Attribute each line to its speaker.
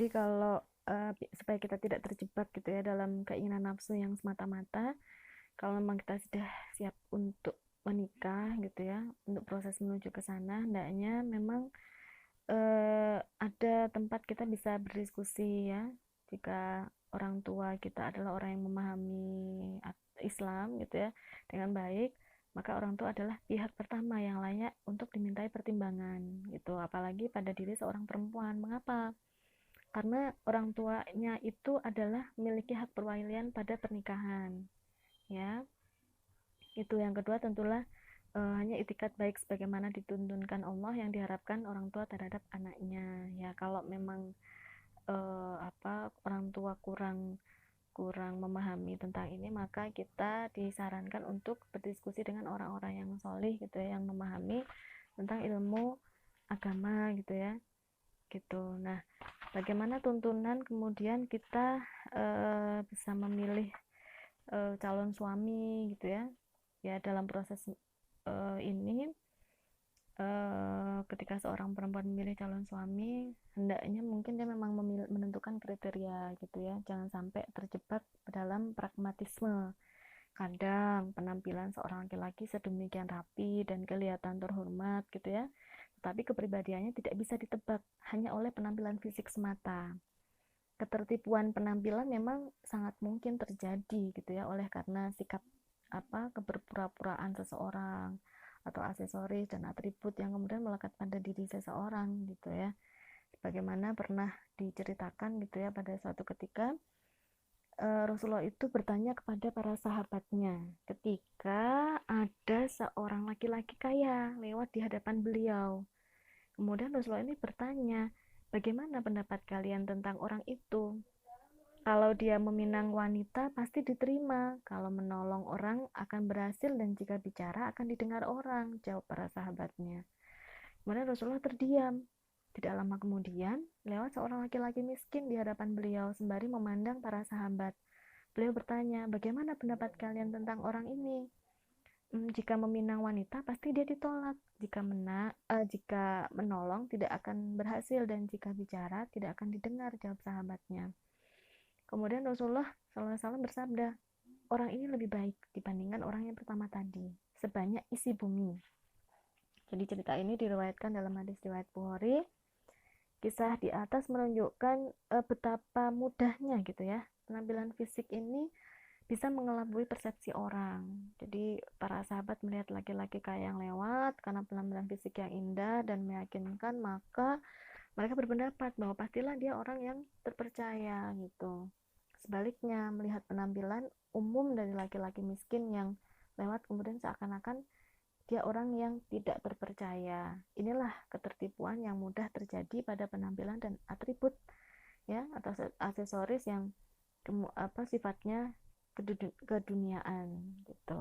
Speaker 1: Jadi kalau supaya kita tidak terjebak gitu ya dalam keinginan nafsu yang semata-mata, kalau memang kita sudah siap untuk menikah gitu ya, untuk proses menuju ke sana, hendaknya memang ada tempat kita bisa berdiskusi ya. Jika orang tua kita adalah orang yang memahami Islam gitu ya dengan baik, maka orang tua adalah pihak pertama yang layak untuk dimintai pertimbangan gitu, apalagi pada diri seorang perempuan. Mengapa? Karena orang tuanya itu adalah memiliki hak perwalian pada pernikahan ya. Itu yang kedua tentulah hanya itikat baik sebagaimana dituntunkan Allah yang diharapkan orang tua terhadap anaknya ya. Kalau memang orang tua kurang kurang memahami tentang ini, maka kita disarankan untuk berdiskusi dengan orang-orang yang solih gitu ya, yang memahami tentang ilmu agama gitu ya, gitu. Nah, bagaimana tuntunan kemudian kita bisa memilih calon suami gitu ya, ya dalam proses ini ketika seorang perempuan memilih calon suami, hendaknya mungkin dia memang menentukan kriteria gitu ya, jangan sampai terjebak dalam pragmatisme. Kadang penampilan seorang laki-laki sedemikian rapi dan kelihatan terhormat gitu ya, tetapi kepribadiannya tidak bisa ditebak hanya oleh penampilan fisik semata. Ketertipuan penampilan memang sangat mungkin terjadi gitu ya, oleh karena sikap keberpura-puraan seseorang atau aksesoris dan atribut yang kemudian melekat pada diri seseorang gitu ya. Bagaimana pernah diceritakan gitu ya, pada suatu ketika Rasulullah itu bertanya kepada para sahabatnya ketika ada seorang laki-laki kaya lewat di hadapan beliau. Kemudian Rasulullah ini bertanya, bagaimana pendapat kalian tentang orang itu? Kalau dia meminang wanita pasti diterima, kalau menolong orang akan berhasil, dan jika bicara akan didengar orang, jawab para sahabatnya. Kemudian Rasulullah terdiam. Tidak lama kemudian, lewat seorang laki-laki miskin di hadapan beliau sembari memandang para sahabat. Beliau bertanya, bagaimana pendapat kalian tentang orang ini? Jika meminang wanita pasti dia ditolak, jika menolong tidak akan berhasil, dan jika bicara tidak akan didengar, jawab sahabatnya. Kemudian Rasulullah SAW bersabda, orang ini lebih baik dibandingkan orang yang pertama tadi, sebanyak isi bumi. Jadi cerita ini diriwayatkan dalam hadis riwayat Bukhari. Kisah di atas menunjukkan betapa mudahnya gitu ya, penampilan fisik ini bisa mengelabui persepsi orang. Jadi para sahabat melihat laki-laki kaya yang lewat karena penampilan fisik yang indah dan meyakinkan, maka mereka berpendapat bahwa pastilah dia orang yang terpercaya gitu. Sebaliknya, melihat penampilan umum dari laki-laki miskin yang lewat, kemudian seakan-akan dia orang yang tidak terpercaya. Inilah ketertipuan yang mudah terjadi pada penampilan dan atribut ya, atau aksesoris yang sifatnya keduniaan gitu.